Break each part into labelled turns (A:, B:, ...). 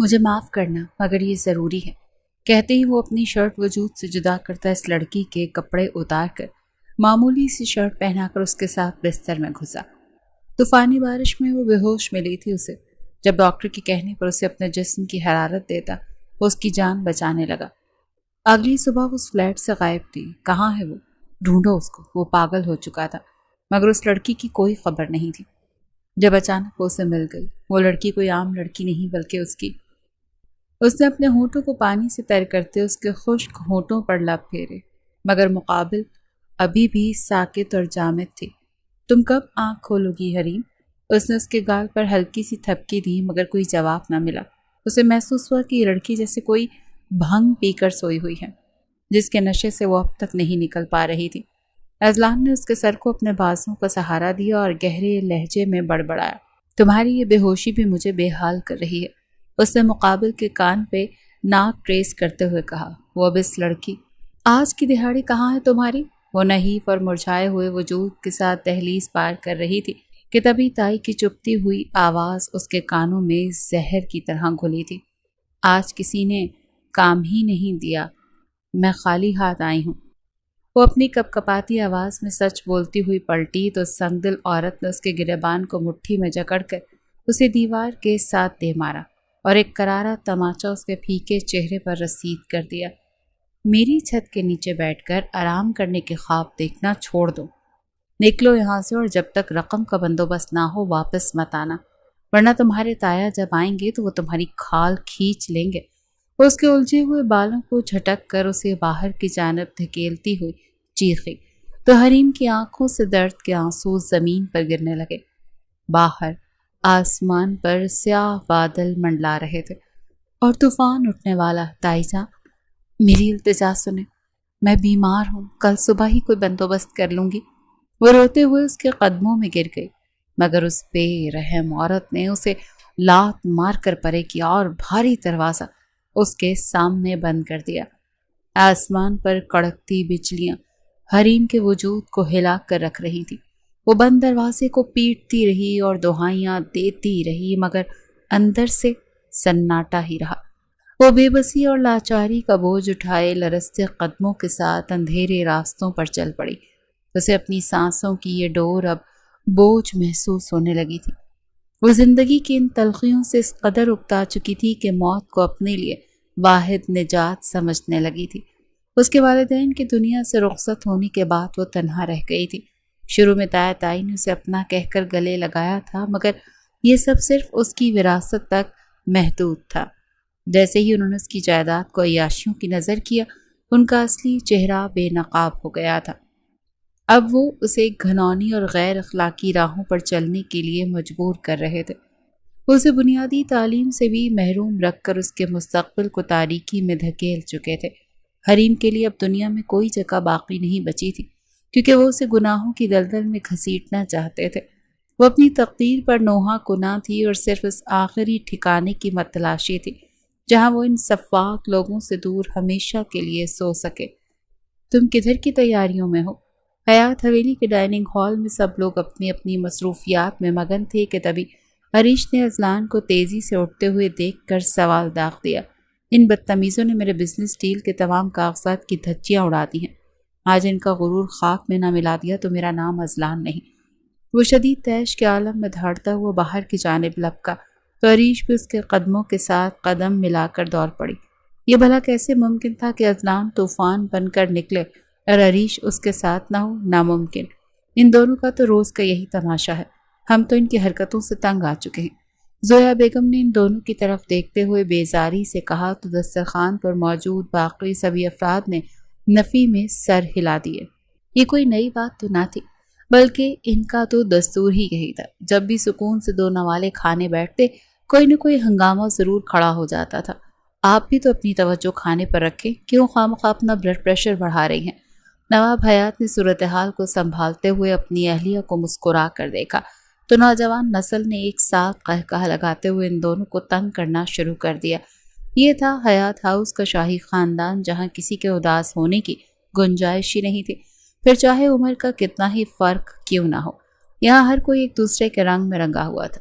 A: مجھے معاف کرنا مگر یہ ضروری ہے، کہتے ہی وہ اپنی شرٹ وجود سے جدا کرتا اس لڑکی کے کپڑے اتار کر معمولی سی شرٹ پہنا کر اس کے ساتھ بستر میں گھسا۔ طوفانی بارش میں وہ بے ہوش ملی تھی اسے۔ جب ڈاکٹر کے کہنے پر اسے اپنے جسم کی حرارت دیتا وہ اس کی جان بچانے لگا۔ اگلی صبح وہ اس فلیٹ سے غائب تھی۔ کہاں ہے وہ؟ ڈھونڈو اس کو۔ وہ پاگل ہو چکا تھا مگر اس لڑکی کی کوئی خبر نہیں تھی۔ جب اچانک وہ اسے مل گئی، وہ لڑکی کوئی عام لڑکی نہیں بلکہ اس نے اپنے ہونٹوں کو پانی سے تر کرتے اس کے خشک ہونٹوں پر لب پھیرے، مگر مقابل ابھی بھی ساکت اور جامد تھی۔ تم کب آنکھ کھولو گی حریم؟ اس نے اس کے گال پر ہلکی سی تھپکی دی مگر کوئی جواب نہ ملا۔ اسے محسوس ہوا کہ یہ لڑکی جیسے کوئی بھنگ پی کر سوئی ہوئی ہے جس کے نشے سے وہ اب تک نہیں نکل پا رہی تھی۔ اذلان نے اس کے سر کو اپنے بازوں کا سہارا دیا اور گہرے لہجے میں بڑبڑایا، تمہاری یہ بے ہوشی بھی مجھے بے حال کر رہی ہے۔ اس نے مقابل کے کان پہ ناک ٹریس کرتے ہوئے کہا، وہ اب اس لڑکی آج کی دہاڑی کہاں ہے تمہاری؟ وہ نحیف اور مرجھائے ہوئے وجود کے ساتھ دہلیز پار کر رہی تھی کہ تبھی تائی کی چپتی ہوئی آواز اس کے کانوں میں زہر کی طرح گھلی تھی، آج کسی نے کام ہی نہیں دیا، میں خالی ہاتھ آئی ہوں۔ وہ اپنی کپ کپاتی آواز میں سچ بولتی ہوئی پلٹی تو سنگ دل عورت نے اس کے گریبان کو مٹھی میں جکڑ کر اسے دیوار کے ساتھ دے مارا اور ایک کرارا تماچا اس کے پھیکے چہرے پر رسید کر دیا۔ میری چھت کے نیچے بیٹھ کر آرام کرنے کے خواب دیکھنا چھوڑ دو، نکلو یہاں سے، اور جب تک رقم کا بندوبست نہ ہو واپس مت آنا، ورنہ تمہارے تایا جب آئیں گے تو وہ تمہاری کھال کھینچ لیں گے۔ وہ اس کے الجھے ہوئے بالوں کو جھٹک کر اسے باہر کی جانب دھکیلتی ہوئی چیخی تو حریم کی آنکھوں سے درد کے آنسو زمین پر گرنے لگے۔ باہر آسمان پر سیاہ بادل منڈلا رہے تھے اور طوفان اٹھنے والا۔ تائی جان، میری التجا سنیں، میں بیمار ہوں، کل صبح ہی کوئی بندوبست کر لوں گی۔ وہ روتے ہوئے اس کے قدموں میں گر گئی مگر اس بے رحم عورت نے اسے لات مار کر پرے کیا اور بھاری دروازہ اس کے سامنے بند کر دیا۔ آسمان پر کڑکتی بجلیاں حریم کے وجود کو ہلا کر رکھ رہی تھی۔ وہ بند دروازے کو پیٹتی رہی اور دہائیاں دیتی رہی مگر اندر سے سناٹا ہی رہا۔ وہ بے بسی اور لاچاری کا بوجھ اٹھائے لرزتے قدموں کے ساتھ اندھیرے راستوں پر چل پڑی۔ اسے اپنی سانسوں کی یہ ڈور اب بوجھ محسوس ہونے لگی تھی۔ وہ زندگی کی ان تلخیوں سے اس قدر اکتا چکی تھی کہ موت کو اپنے لیے واحد نجات سمجھنے لگی تھی۔ اس کے والدین کی دنیا سے رخصت ہونے کے بعد وہ تنہا رہ گئی تھی۔ شروع میں تایا تائی نے اسے اپنا کہہ کر گلے لگایا تھا مگر یہ سب صرف اس کی وراثت تک محدود تھا۔ جیسے ہی انہوں نے اس کی جائیداد کو عیاشیوں کی نظر کیا، ان کا اصلی چہرہ بے نقاب ہو گیا تھا۔ اب وہ اسے گھنونی اور غیر اخلاقی راہوں پر چلنے کے لیے مجبور کر رہے تھے۔ وہ اسے بنیادی تعلیم سے بھی محروم رکھ کر اس کے مستقبل کو تاریکی میں دھکیل چکے تھے۔ حریم کے لیے اب دنیا میں کوئی جگہ باقی نہیں بچی تھی کیونکہ وہ اسے گناہوں کی دلدل میں گھسیٹنا چاہتے تھے۔ وہ اپنی تقدیر پر نوحہ کنا تھی اور صرف اس آخری ٹھکانے کی متلاشی تھی جہاں وہ ان سفاک لوگوں سے دور ہمیشہ کے لیے سو سکے۔ تم کدھر کی تیاریوں میں ہو؟ حیات حویلی کے ڈائننگ ہال میں سب لوگ اپنی اپنی مصروفیات میں مگن تھے کہ تبھی عریش نے اذلان کو تیزی سے اٹھتے ہوئے دیکھ کر سوال داغ دیا، ان بدتمیزوں نے میرے بزنس ڈیل کے تمام کاغذات کی دھجیاں اڑا دی ہیں۔ آج ان کا غرور خاک میں نہ ملا دیا تو میرا نام اذلان نہیں۔ وہ شدید طیش کے عالم میں دھاڑتا ہوا باہر کی جانب لپکا تو عریش بھی اس کے قدموں کے ساتھ قدم ملا کر دوڑ پڑی۔ یہ بھلا کیسے ممکن تھا کہ اذلان طوفان بن کر نکلے اور عریش اس کے ساتھ نہ ہو؟ ناممکن۔ ان دونوں کا تو روز کا یہی تماشا ہے، ہم تو ان کی حرکتوں سے تنگ آ چکے ہیں۔ زویا بیگم نے ان دونوں کی طرف دیکھتے ہوئے بیزاری سے کہا تو دسترخوان پر موجود باقی سبھی افراد نے نفی میں سر ہلا دیے۔ یہ کوئی نئی بات تو نہ تھی بلکہ ان کا تو دستور ہی یہی تھا۔ جب بھی سکون سے دو نوالے کھانے بیٹھتے کوئی نہ کوئی ہنگامہ ضرور کھڑا ہو جاتا تھا۔ آپ بھی تو اپنی توجہ کھانے پر رکھیں، کیوں خواہ اپنا بلڈ پریشر بڑھا رہی ہیں؟ نواب حیات نے صورتحال کو سنبھالتے ہوئے اپنی اہلیہ کو مسکرا کر دیکھا تو نوجوان نسل نے ایک ساتھ قہقہہ لگاتے ہوئے ان دونوں کو تنگ کرنا شروع کر دیا۔ یہ تھا حیات ہاؤس کا شاہی خاندان جہاں کسی کے اداس ہونے کی گنجائش ہی نہیں تھی، پھر چاہے عمر کا کتنا ہی فرق کیوں نہ ہو۔ یہاں ہر کوئی ایک دوسرے کے رنگ میں رنگا ہوا تھا۔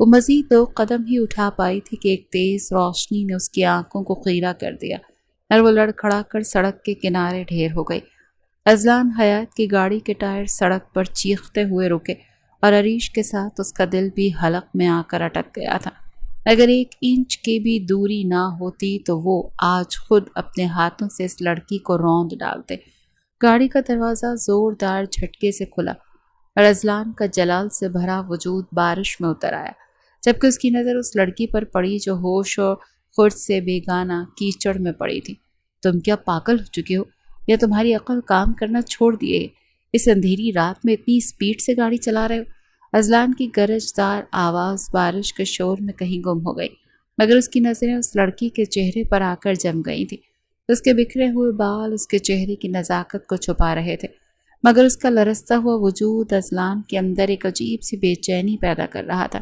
A: وہ مزید 2 قدم ہی اٹھا پائی تھی کہ ایک تیز روشنی نے اس کی آنکھوں کو خیرہ کر دیا اور وہ لڑکھڑا کر سڑک کے کنارے ڈھیر ہو گئی۔ اذلان حیات کی گاڑی کے ٹائر سڑک پر چیختے ہوئے رکے اور عریش کے ساتھ اس کا دل بھی حلق میں آ کر اٹک گیا تھا۔ اگر 1 انچ کی بھی دوری نہ ہوتی تو وہ آج خود اپنے ہاتھوں سے اس لڑکی کو روند ڈالتے۔ گاڑی کا دروازہ زوردار جھٹکے سے کھلا اور اذلان کا جلال سے بھرا وجود بارش میں اتر آیا، جبکہ اس کی نظر اس لڑکی پر پڑی جو ہوش و خرد سے بیگانہ کیچڑ میں پڑی تھی۔ تم کیا پاگل ہو چکی ہو یا تمہاری عقل کام کرنا چھوڑ دیے؟ اس اندھیری رات میں اتنی سپیڈ سے گاڑی چلا رہے ہو؟ اذلان کی گرجدار آواز بارش کے شور میں کہیں گم ہو گئی، مگر اس کی نظریں اس لڑکی کے چہرے پر آ کر جم گئی تھیں۔ اس کے بکھرے ہوئے بال اس کے چہرے کی نزاکت کو چھپا رہے تھے، مگر اس کا لرزتا ہوا وجود اذلان کے اندر ایک عجیب سی بے چینی پیدا کر رہا تھا۔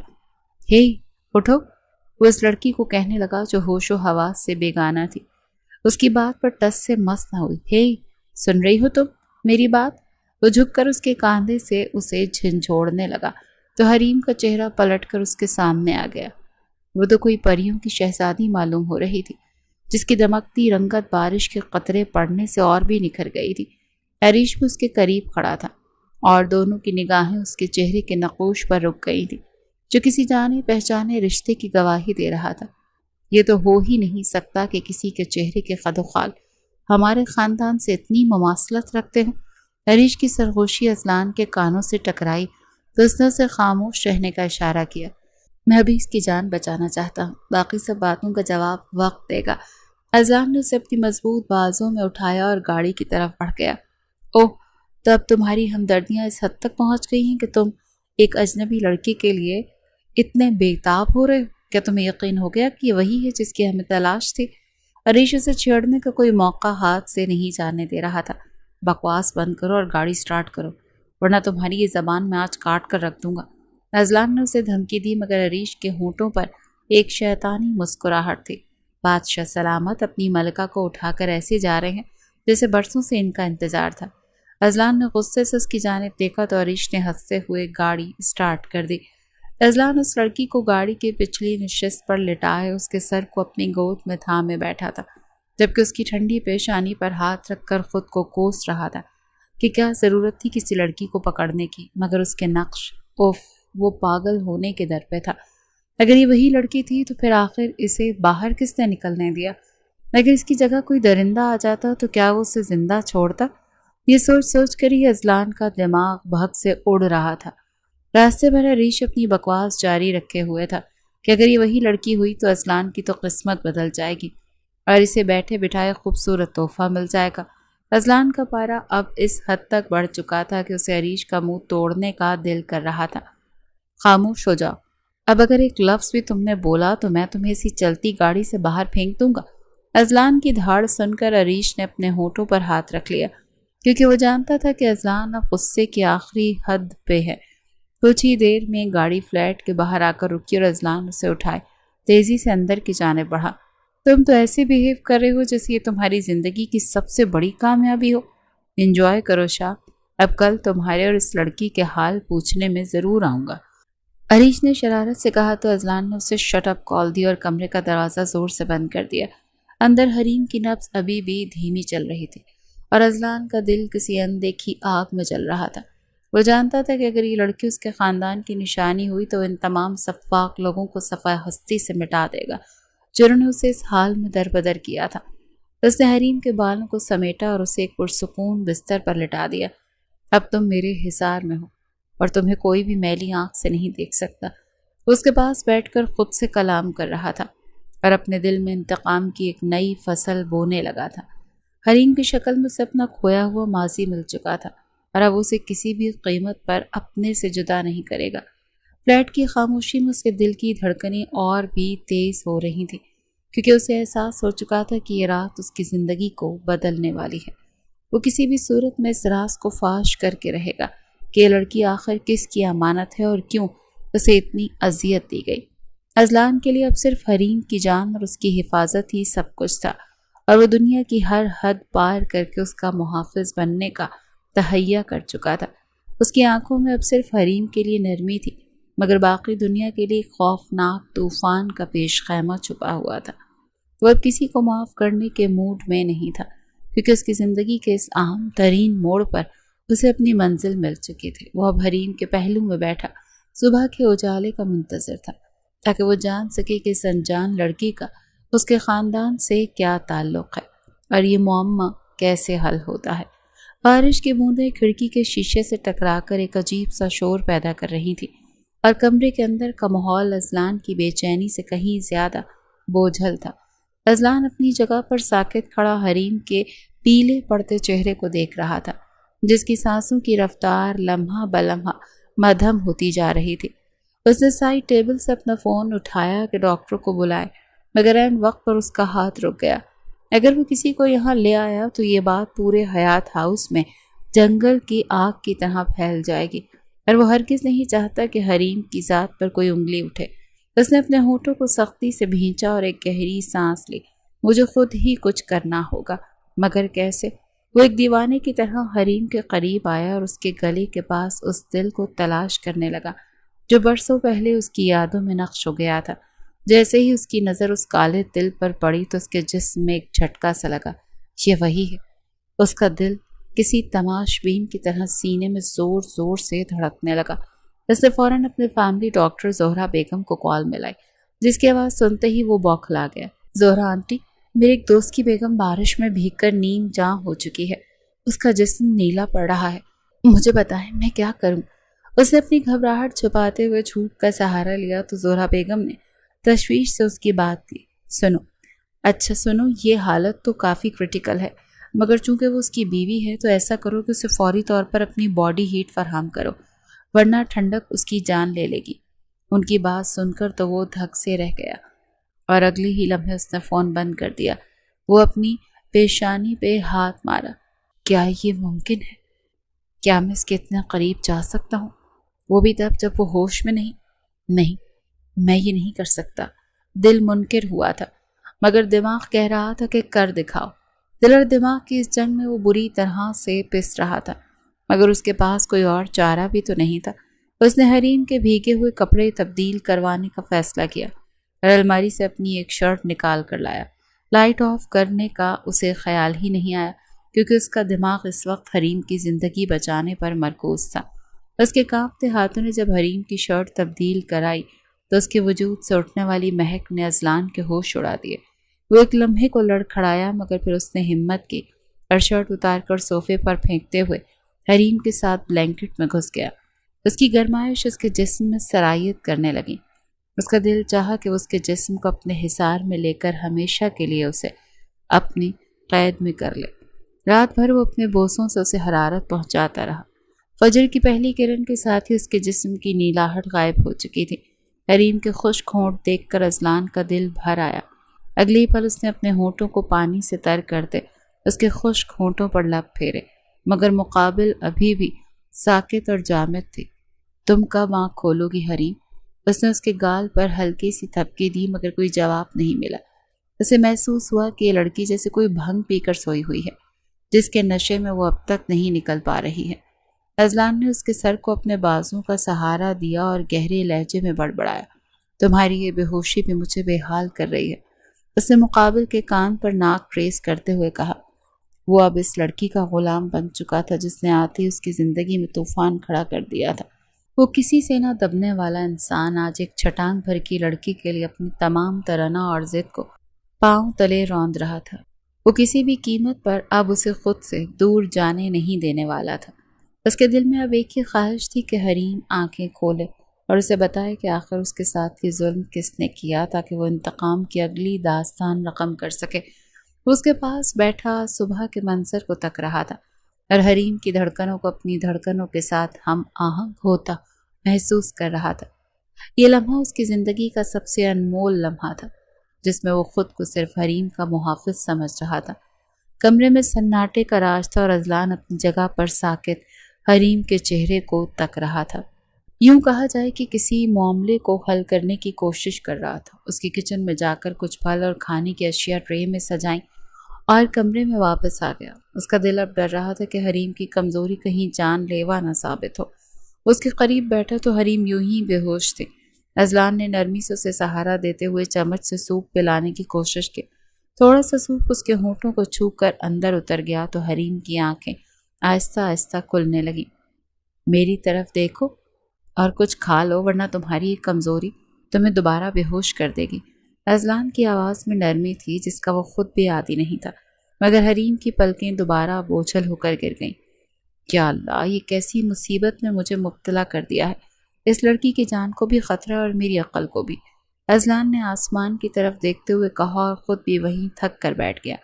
A: ہے اٹھو، وہ اس لڑکی کو کہنے لگا جو ہوش و حواس سے بیگانہ تھی۔ اس کی بات پر ٹس سے مس نہ ہوئی۔ ہے سن رہی ہو تم میری بات؟ وہ جھک کر اس کے کاندھے سے اسے جھنجھوڑنے لگا تو حریم کا چہرہ پلٹ کر اس کے سامنے آ گیا۔ وہ تو کوئی پریوں کی شہزادی معلوم ہو رہی تھی، جس کی دمکتی رنگت بارش کے قطرے پڑنے سے اور بھی نکھر گئی تھی۔ عریش بھی اس کے قریب کھڑا تھا اور دونوں کی نگاہیں اس کے چہرے کے نقوش پر رک گئی تھی، جو کسی جانے پہچانے رشتے کی گواہی دے رہا تھا۔ یہ تو ہو ہی نہیں سکتا کہ کسی کے چہرے کے خد و خال ہمارے خاندان سے اتنی مماثلت رکھتے ہوں۔ عریش کی سرگوشی اذلان کے کانوں سے ٹکرائی تو اس نے اسے خاموش رہنے کا اشارہ کیا۔ میں ابھی اس کی جان بچانا چاہتا ہوں، باقی سب باتوں کا جواب وقت دے گا۔ اذلان نے اسے اپنی مضبوط بازوں میں اٹھایا اور گاڑی کی طرف بڑھ گیا۔ اوہ، تو اب تمہاری ہمدردیاں اس حد تک پہنچ گئی ہیں کہ تم ایک اجنبی لڑکی کے لیے اتنے بےتاب ہو رہے ہو؟ کیا تمہیں یقین ہو گیا کہ یہ وہی ہے جس کی ہمیں تلاش تھی؟ عریش اسے چھیڑنے کا کوئی موقع ہاتھ سے نہیں جانے دے رہا تھا۔ بکواس بند کرو اور گاڑی سٹارٹ کرو، ورنہ تمہاری یہ زبان میں آج کاٹ کر رکھ دوں گا۔ اذلان نے اسے دھمکی دی، مگر عریش کے ہونٹوں پر ایک شیطانی مسکراہٹ تھی۔ بادشاہ سلامت اپنی ملکہ کو اٹھا کر ایسے جا رہے ہیں جیسے برسوں سے ان کا انتظار تھا۔ اذلان نے غصے سے اس کی جانب دیکھا تو عریش نے ہنستے ہوئے گاڑی سٹارٹ کر دی۔ اذلان اس لڑکی کو گاڑی کی پچھلی نشست پر لٹائے اس کے سر کو اپنی گود میں تھامے بیٹھا تھا، جبکہ اس کی ٹھنڈی پیشانی پر ہاتھ رکھ کر خود کو کوس رہا تھا کہ کیا ضرورت تھی کسی لڑکی کو پکڑنے کی، مگر اس کے نقش، اوف، وہ پاگل ہونے کے در پہ تھا۔ اگر یہ وہی لڑکی تھی تو پھر آخر اسے باہر کس نے نکلنے دیا؟ اگر اس کی جگہ کوئی درندہ آ جاتا تو کیا وہ اسے زندہ چھوڑتا؟ یہ سوچ سوچ کر ہی اذلان کا دماغ بھگ سے اڑ رہا تھا۔ راستے بھر عریش اپنی بکواس جاری رکھے ہوئے تھا کہ اگر یہ وہی لڑکی ہوئی تو اذلان کی تو قسمت بدل جائے گی اور اسے بیٹھے بٹھائے خوبصورت تحفہ مل جائے گا۔ اذلان کا پارا اب اس حد تک بڑھ چکا تھا کہ اسے عریش کا منہ توڑنے کا دل کر رہا تھا۔ خاموش ہو جاؤ، اب اگر ایک لفظ بھی تم نے بولا تو میں تمہیں اسی چلتی گاڑی سے باہر پھینک دوں گا۔ اذلان کی دھاڑ سن کر عریش نے اپنے ہونٹوں پر ہاتھ رکھ لیا، کیونکہ وہ جانتا تھا کہ اذلان اب غصے کی آخری حد پہ ہے۔ کچھ ہی دیر میں گاڑی فلیٹ کے باہر آ کر رکی اور اذلان اسے اٹھائے تیزی سے اندر کی جانب بڑھا۔ تم تو ایسے بیہیو کر رہے ہو جیسے یہ تمہاری زندگی کی سب سے بڑی کامیابی ہو۔ انجوائے کرو شاہ، اب کل تمہارے اور اس لڑکی کے حال پوچھنے میں ضرور آؤں گا۔ عریش نے شرارت سے کہا تو اذلان نے اسے شٹ اپ کال دی اور کمرے کا دروازہ زور سے بند کر دیا۔ اندر حریم کی نبض ابھی بھی دھیمی چل رہی تھی اور اذلان کا دل کسی اندیکھی آگ میں جل رہا تھا۔ وہ جانتا تھا کہ اگر یہ لڑکی اس کے خاندان کی نشانی ہوئی تو ان تمام سفاک لوگوں کو صفحہ ہستی سے مٹا دے گا جنہوں نے اسے اس حال میں دربدر کیا تھا۔ اس نے حریم کے بالوں کو سمیٹا اور اسے ایک پرسکون بستر پر لٹا دیا۔ اب تم میرے حصار میں ہو اور تمہیں کوئی بھی میلی آنکھ سے نہیں دیکھ سکتا۔ وہ اس کے پاس بیٹھ کر خود سے کلام کر رہا تھا اور اپنے دل میں انتقام کی ایک نئی فصل بونے لگا تھا۔ حریم کی شکل میں سے اپنا کھویا ہوا ماضی مل چکا تھا اور اب اسے کسی بھی قیمت پر اپنے سے جدا نہیں کرے گا۔ فلیٹ کی خاموشی میں اس کے دل کی دھڑکنیں اور بھی تیز ہو رہی تھیں، کیونکہ اسے احساس ہو چکا تھا کہ یہ رات اس کی زندگی کو بدلنے والی ہے۔ وہ کسی بھی صورت میں اس راز کو فاش کر کے رہے گا کہ یہ لڑکی آخر کس کی امانت ہے اور کیوں اسے اتنی اذیت دی گئی۔ اذلان کے لیے اب صرف حریم کی جان اور اس کی حفاظت ہی سب کچھ تھا، اور وہ دنیا کی ہر حد پار کر کے اس کا محافظ بننے کا تہیہ کر چکا تھا۔ اس کی آنکھوں میں اب صرف حریم کے لیے نرمی تھی مگر باقی دنیا کے لیے خوفناک طوفان کا پیش خیمہ چھپا ہوا تھا۔ وہ اب کسی کو معاف کرنے کے موڈ میں نہیں تھا، کیونکہ اس کی زندگی کے اس اہم ترین موڑ پر اسے اپنی منزل مل چکی تھی۔ وہ اب حریم کے پہلو میں بیٹھا صبح کے اجالے کا منتظر تھا، تاکہ وہ جان سکے کہ اس انجان لڑکی کا اس کے خاندان سے کیا تعلق ہے اور یہ معمہ کیسے حل ہوتا ہے۔ بارش کی بوندیں کھڑکی کے شیشے سے ٹکرا کر ایک عجیب سا شور پیدا کر رہی تھی، اور کمرے کے اندر کا ماحول اذلان کی بے چینی سے کہیں زیادہ بوجھل تھا۔ اذلان اپنی جگہ پر ساکت کھڑا حریم کے پیلے پڑتے چہرے کو دیکھ رہا تھا، جس کی سانسوں کی رفتار لمحہ بلمحہ مدھم ہوتی جا رہی تھی۔ اس نے سائڈ ٹیبل سے اپنا فون اٹھایا کہ ڈاکٹر کو بلائے، مگر عین وقت پر اس کا ہاتھ رک گیا۔ اگر وہ کسی کو یہاں لے آیا تو یہ بات پورے حیات ہاؤس میں جنگل کی آگ کی طرح پھیل جائے گی، اور وہ ہرگز نہیں چاہتا کہ حریم کی ذات پر کوئی انگلی اٹھے۔ اس نے اپنے ہونٹوں کو سختی سے بھینچا اور ایک گہری سانس لی۔ مجھے خود ہی کچھ کرنا ہوگا، مگر کیسے؟ وہ ایک دیوانے کی طرح حریم کے قریب آیا اور اس کے گلے کے پاس اس دل کو تلاش کرنے لگا جو برسوں پہلے اس کی یادوں میں نقش ہو گیا تھا۔ جیسے ہی اس کی نظر اس کالے دل پر پڑی تو اس کے جسم میں ایک جھٹکا سا لگا۔ یہ وہی ہے۔ اس کا دل کسی تماش بین کی طرح سینے میں زور زور سے دھڑکنے لگا۔ اس نے فوراً اپنے فیملی ڈاکٹر زہرا بیگم کو کال ملائی، جس کی آواز سنتے ہی وہ بوکھلا گیا۔ زہرا آنٹی، میرے ایک دوست کی بیگم بارش میں بھیگ کر نیم جاں ہو چکی ہے، اس کا جسم نیلا پڑ رہا ہے، مجھے بتائیں میں کیا کروں؟ اس نے اپنی گھبراہٹ چھپاتے ہوئے جھوٹ کا سہارا لیا تو زہرا بیگم نے تشویش سے اس کی بات لی۔ اچھا سنو، یہ حالت تو کافی کرٹیکل ہے، مگر چونکہ وہ اس کی بیوی ہے تو ایسا کرو کہ اسے فوری طور پر اپنی باڈی ہیٹ فراہم کرو، ورنہ ٹھنڈک اس کی جان لے گی۔ ان کی بات سن کر تو وہ دھک سے رہ گیا اور اگلے ہی لمحے اس نے فون بند کر دیا۔ وہ اپنی پیشانی پہ ہاتھ مارا۔ کیا یہ ممکن ہے؟ کیا میں اس کے اتنے قریب جا سکتا ہوں؟ وہ بھی تب جب وہ ہوش میں نہیں۔ نہیں، میں یہ نہیں کر سکتا۔ دل منکر ہوا تھا، مگر دماغ کہہ رہا تھا کہ کر دکھاؤ۔ دل اور دماغ کی اس جنگ میں وہ بری طرح سے پس رہا تھا، مگر اس کے پاس کوئی اور چارہ بھی تو نہیں تھا۔ اس نے حریم کے بھیگے ہوئے کپڑے تبدیل کروانے کا فیصلہ کیا اور الماری سے اپنی ایک شرٹ نکال کر لایا۔ لائٹ آف کرنے کا اسے خیال ہی نہیں آیا، کیونکہ اس کا دماغ اس وقت حریم کی زندگی بچانے پر مرکوز تھا۔ اس کے کانپتے ہاتھوں نے جب حریم کی شرٹ تبدیل کرائی تو اس کے وجود سے اٹھنے والی مہک نے اذلان کے ہوش اڑا دیے۔ وہ ایک لمحے کو لڑکھڑایا، مگر پھر اس نے ہمت کی اور شرٹ اتار کر صوفے پر پھینکتے ہوئے حریم کے ساتھ بلینکٹ میں گھس گیا۔ اس کی گرمائش اس کے جسم میں سرایت کرنے لگی۔ اس کا دل چاہا کہ اس کے جسم کو اپنے حصار میں لے کر ہمیشہ کے لیے اسے اپنی قید میں کر لے۔ رات بھر وہ اپنے بوسوں سے اسے حرارت پہنچاتا رہا۔ فجر کی پہلی کرن کے ساتھ ہی اس کے جسم کی نیلاہٹ غائب ہو چکی تھی۔ حریم کے خشک ہونٹ دیکھ کر اذلان کا دل بھر آیا۔ اگلی پل اس نے اپنے ہونٹوں کو پانی سے تر کرتے اس کے خشک ہونٹوں پر لب پھیرے، مگر مقابل ابھی بھی ساکت اور جامد تھی۔ تم کب آنکھ کھولو گی حریم؟ اس نے اس کے گال پر ہلکی سی تھپکی دی، مگر کوئی جواب نہیں ملا۔ اسے محسوس ہوا کہ یہ لڑکی جیسے کوئی بھنگ پی کر سوئی ہوئی ہے، جس کے نشے میں وہ اب تک نہیں نکل پا رہی ہے۔ اذلان نے اس کے سر کو اپنے بازوں کا سہارا دیا اور گہرے لہجے میں بڑبڑایا، تمہاری یہ بے ہوشی بھی مجھے بے حال کر رہی ہے۔ اس نے مقابل کے کان پر ناک ریز کرتے ہوئے کہا۔ وہ اب اس لڑکی کا غلام بن چکا تھا جس نے آتے ہی اس کی زندگی میں طوفان کھڑا کر دیا تھا۔ وہ کسی سے نہ دبنے والا انسان آج ایک چھٹانگ بھر کی لڑکی کے لیے اپنی تمام ترانہ اور ضد کو پاؤں تلے روند رہا تھا۔ وہ کسی بھی قیمت پر اب اسے خود سے دور جانے نہیں دینے والا تھا۔ اس کے دل میں اب ایک ہی خواہش تھی کہ حریم آنکھیں کھولے اور اسے بتائے کہ آخر اس کے ساتھ یہ ظلم کس نے کیا، تاکہ وہ انتقام کی اگلی داستان رقم کر سکے۔ وہ اس کے پاس بیٹھا صبح کے منظر کو تک رہا تھا اور حریم کی دھڑکنوں کو اپنی دھڑکنوں کے ساتھ ہم آہنگ ہوتا محسوس کر رہا تھا۔ یہ لمحہ اس کی زندگی کا سب سے انمول لمحہ تھا، جس میں وہ خود کو صرف حریم کا محافظ سمجھ رہا تھا۔ کمرے میں سناٹے کا راج تھا اور اذلان اپنی جگہ پر ساکت حریم کے چہرے کو تک رہا تھا۔ یوں کہا جائے کہ کسی معاملے کو حل کرنے کی کوشش کر رہا تھا۔ اس کی کچن میں جا کر کچھ پھل اور کھانے کی اشیاء ٹرے میں سجائیں اور کمرے میں واپس آ گیا۔ اس کا دل اب ڈر رہا تھا کہ حریم کی کمزوری کہیں جان لیوا نہ ثابت ہو۔ اس کے قریب بیٹھا تو حریم یوں ہی بے ہوش تھے۔ اذلان نے نرمی سے اسے سہارا دیتے ہوئے چمچ سے سوپ پلانے کی کوشش کی۔ تھوڑا سا سوپ اس کے ہونٹوں کو چھو کر اندر اتر گیا تو حریم کی آنکھیں آہستہ آہستہ کھلنے لگیں۔ میری طرف دیکھو اور کچھ کھا لو ورنہ تمہاری یہ کمزوری تمہیں دوبارہ بے ہوش کر دے گی۔ اذلان کی آواز میں نرمی تھی جس کا وہ خود بھی عادی نہیں تھا، مگر حریم کی پلکیں دوبارہ بوجھل ہو کر گر گئیں۔ کیا اللہ، یہ کیسی مصیبت میں مجھے مبتلا کر دیا ہے، اس لڑکی کی جان کو بھی خطرہ اور میری عقل کو بھی۔ اذلان نے آسمان کی طرف دیکھتے ہوئے کہا اور خود بھی وہیں تھک کر بیٹھ گیا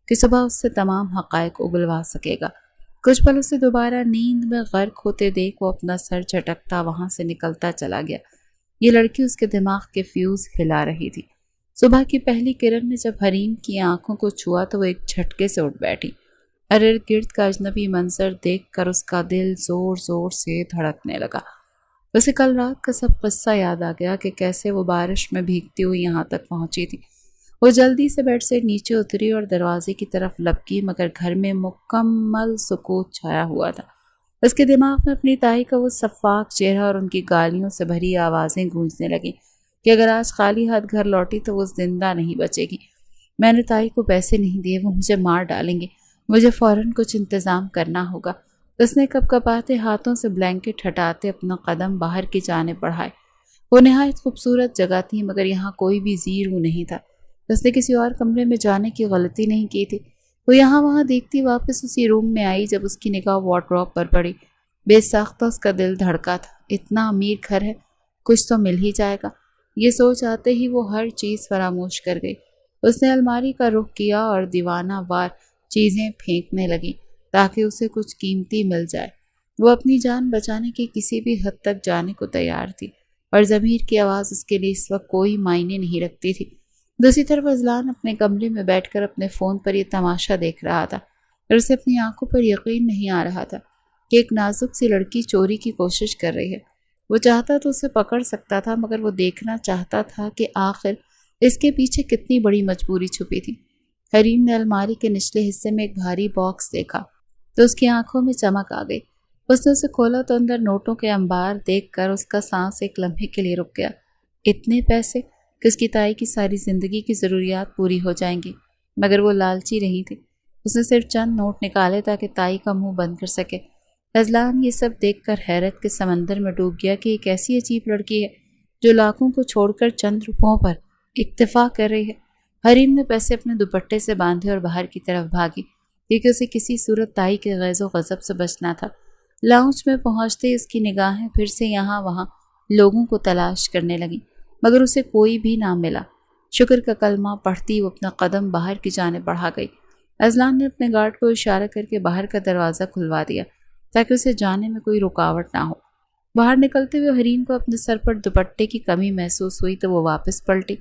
A: کہ صبح اس سے تمام حقائق اگلوا سکے گا۔ کچھ پل اسے دوبارہ نیند میں غرق ہوتے دیکھ وہ اپنا سر جھٹکتا وہاں سے نکلتا چلا گیا۔ یہ لڑکی اس کے دماغ کے فیوز ہلا رہی تھی۔ صبح کی پہلی کرن نے جب حریم کی آنکھوں کو چھوا تو وہ ایک جھٹکے سے اٹھ بیٹھی اور ارد گرد کا اجنبی منظر دیکھ کر اس کا دل زور زور سے دھڑکنے لگا۔ اسے کل رات کا سب قصہ یاد آ گیا کہ کیسے وہ بارش میں بھیگتی ہوئی یہاں تک پہنچی تھی۔ وہ جلدی سے بیڈ سے نیچے اتری اور دروازے کی طرف لپکی، مگر گھر میں مکمل سکوت چھایا ہوا تھا۔ اس کے دماغ میں اپنی تائی کا وہ شفاف چہرہ اور ان کی گالیوں سے بھری آوازیں گونجنے لگیں کہ اگر آج خالی ہاتھ گھر لوٹی تو وہ زندہ نہیں بچے گی۔ میں نے تائی کو پیسے نہیں دیے، وہ مجھے مار ڈالیں گے، مجھے فوراً کچھ انتظام کرنا ہوگا۔ اس نے کپ کپاتے ہاتھوں سے بلینکٹ ہٹاتے اپنا قدم باہر کی جانب بڑھائے۔ وہ نہایت خوبصورت جگہ تھی مگر یہاں کوئی بھی زیر و نہیں تھا۔ اس نے کسی اور کمرے میں جانے کی غلطی نہیں کی تھی۔ وہ یہاں وہاں دیکھتی واپس اسی روم میں آئی جب اس کی نگاہ وارڈروب پر پڑی۔ بے ساختہ اس کا دل دھڑکا تھا۔ اتنا امیر گھر ہے، کچھ تو مل ہی جائے گا۔ یہ سوچ آتے ہی وہ ہر چیز فراموش کر گئی۔ اس نے الماری کا رخ کیا اور دیوانہ وار چیزیں پھینکنے لگی تاکہ اسے کچھ قیمتی مل جائے۔ وہ اپنی جان بچانے کی کسی بھی حد تک جانے کو تیار تھی اور ضمیر کی آواز اس کے لیے اس وقت کوئی معنی نہیں رکھتی تھی۔ دوسری طرف اذلان اپنے کمرے میں بیٹھ کر اپنے فون پر یہ تماشا دیکھ رہا تھا اور اسے اپنی آنکھوں پر یقین نہیں آ رہا تھا کہ ایک نازک سی لڑکی چوری کی کوشش کر رہی ہے۔ وہ چاہتا تو اسے پکڑ سکتا تھا مگر وہ دیکھنا چاہتا تھا کہ آخر اس کے پیچھے کتنی بڑی مجبوری چھپی تھی۔ حریم نے الماری کے نچلے حصے میں ایک بھاری باکس دیکھا تو اس کی آنکھوں میں چمک آ گئی۔ اس نے اسے کھولا تو اندر نوٹوں کے انبار دیکھ کر اس کا سانس ایک لمحے کے لیے رک گیا۔ اتنے پیسے کہ اس کی تائی کی ساری زندگی کی ضروریات پوری ہو جائیں گی، مگر وہ لالچی نہیں تھی۔ اس نے صرف چند نوٹ نکالے تاکہ تائی کا منہ بند کر سکے۔ اذلان یہ سب دیکھ کر حیرت کے سمندر میں ڈوب گیا کہ ایک ایسی عجیب لڑکی ہے جو لاکھوں کو چھوڑ کر چند روپوں پر اکتفا کر رہی ہے۔ حریم نے پیسے اپنے دوپٹے سے باندھے اور باہر کی طرف بھاگی کیونکہ اسے کسی صورت تائی کے غیظ و غضب سے بچنا تھا۔ لاؤنج میں پہنچتے ہی اس کی نگاہیں پھر سے یہاں وہاں لوگوں کو تلاش کرنے لگیں مگر اسے کوئی بھی نہ ملا۔ شکر کا کلمہ پڑھتی وہ اپنا قدم باہر کی جانب بڑھا گئی۔ اذلان نے اپنے گارڈ کو اشارہ کر کے باہر کا دروازہ کھلوا دیا تاکہ اسے جانے میں کوئی رکاوٹ نہ ہو۔ باہر نکلتے ہوئے حریم کو اپنے سر پر دوپٹے کی کمی محسوس ہوئی تو وہ واپس پلٹی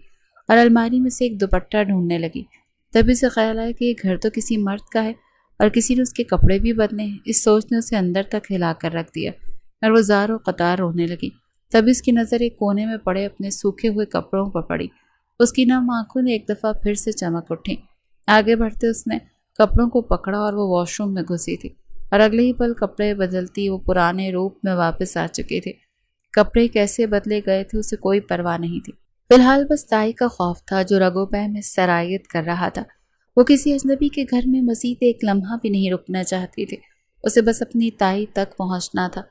A: اور الماری میں سے ایک دوپٹہ ڈھونڈنے لگی۔ تبھی اسے خیال آیا کہ یہ گھر تو کسی مرد کا ہے اور کسی نے اس کے کپڑے بھی بدلے ہیں۔ اس سوچ نے اسے اندر تک ہلا کر رکھ دیا اور وہ زار و قطار رونے لگی۔ تبھی اس کی نظر ایک کونے میں پڑے اپنے سوکھے ہوئے کپڑوں پر پڑی۔ اس کی نم آنکھوں نے ایک دفعہ پھر سے چمک اٹھی۔ آگے بڑھتے اس نے کپڑوں کو پکڑا اور وہ واش روم میں گھسی تھی اور اگلے ہی پل کپڑے بدلتی وہ پرانے روپ میں واپس آ چکے تھے۔ کپڑے کیسے بدلے گئے تھے اسے کوئی پرواہ نہیں تھی۔ فی الحال بس تائی کا خوف تھا جو رگوں پہ میں سرایت کر رہا تھا۔ وہ کسی اجنبی کے گھر میں مزید ایک لمحہ بھی نہیں رکنا چاہتی تھی۔ اسے بس اپنی تائی تک پہنچنا تھا۔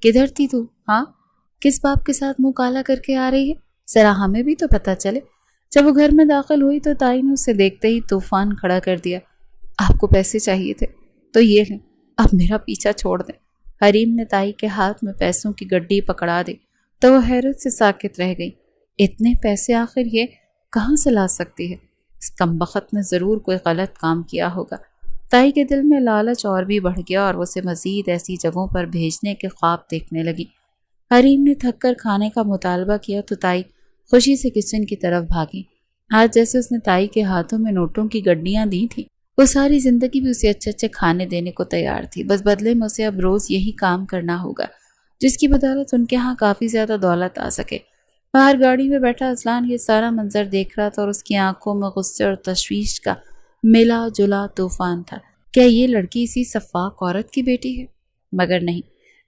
A: کدھر تھی تو؟ ہاں، کس باپ کے ساتھ منہ کالا کر کے آ رہی ہے؟ ذرا ہمیں بھی تو پتہ چلے۔ جب وہ گھر میں داخل ہوئی تو تائی نے اسے دیکھتے ہی طوفان کھڑا کر دیا۔ آپ کو پیسے چاہیے تھے تو یہ لیں، اب میرا پیچھا چھوڑ دیں۔ حریم نے تائی کے ہاتھ میں پیسوں کی گڈی پکڑا دی تو وہ حیرت سے ساکت رہ گئی۔ اتنے پیسے آخر یہ کہاں سے لا سکتی ہے؟ اس کمبخت نے ضرور کوئی غلط کام کیا ہوگا۔ تائی کے دل میں لالچ اور بھی بڑھ گیا اور وہ اسے مزید ایسی جگہوں پر بھیجنے کے خواب دیکھنے لگی۔ حریم نے تھک کر کھانے کا مطالبہ کیا تو تائی خوشی سے کچن کی طرف بھاگی۔ آج جیسے اس نے تائی کے ہاتھوں میں نوٹوں کی گڈیاں دی تھیں، وہ ساری زندگی بھی اسے اچھے اچھے کھانے دینے کو تیار تھی۔ بس بدلے میں اسے اب روز یہی کام کرنا ہوگا جس کی بدولت ان کے ہاں کافی زیادہ دولت آ سکے۔ باہر گاڑی میں بیٹھا اذلان یہ سارا منظر دیکھ رہا تھا اور اس کی آنکھوں میں غصے اور تشویش کا ملا جلا طوفان تھا۔ کیا یہ لڑکی اسی سفاک عورت کی بیٹی ہے؟ مگر نہیں،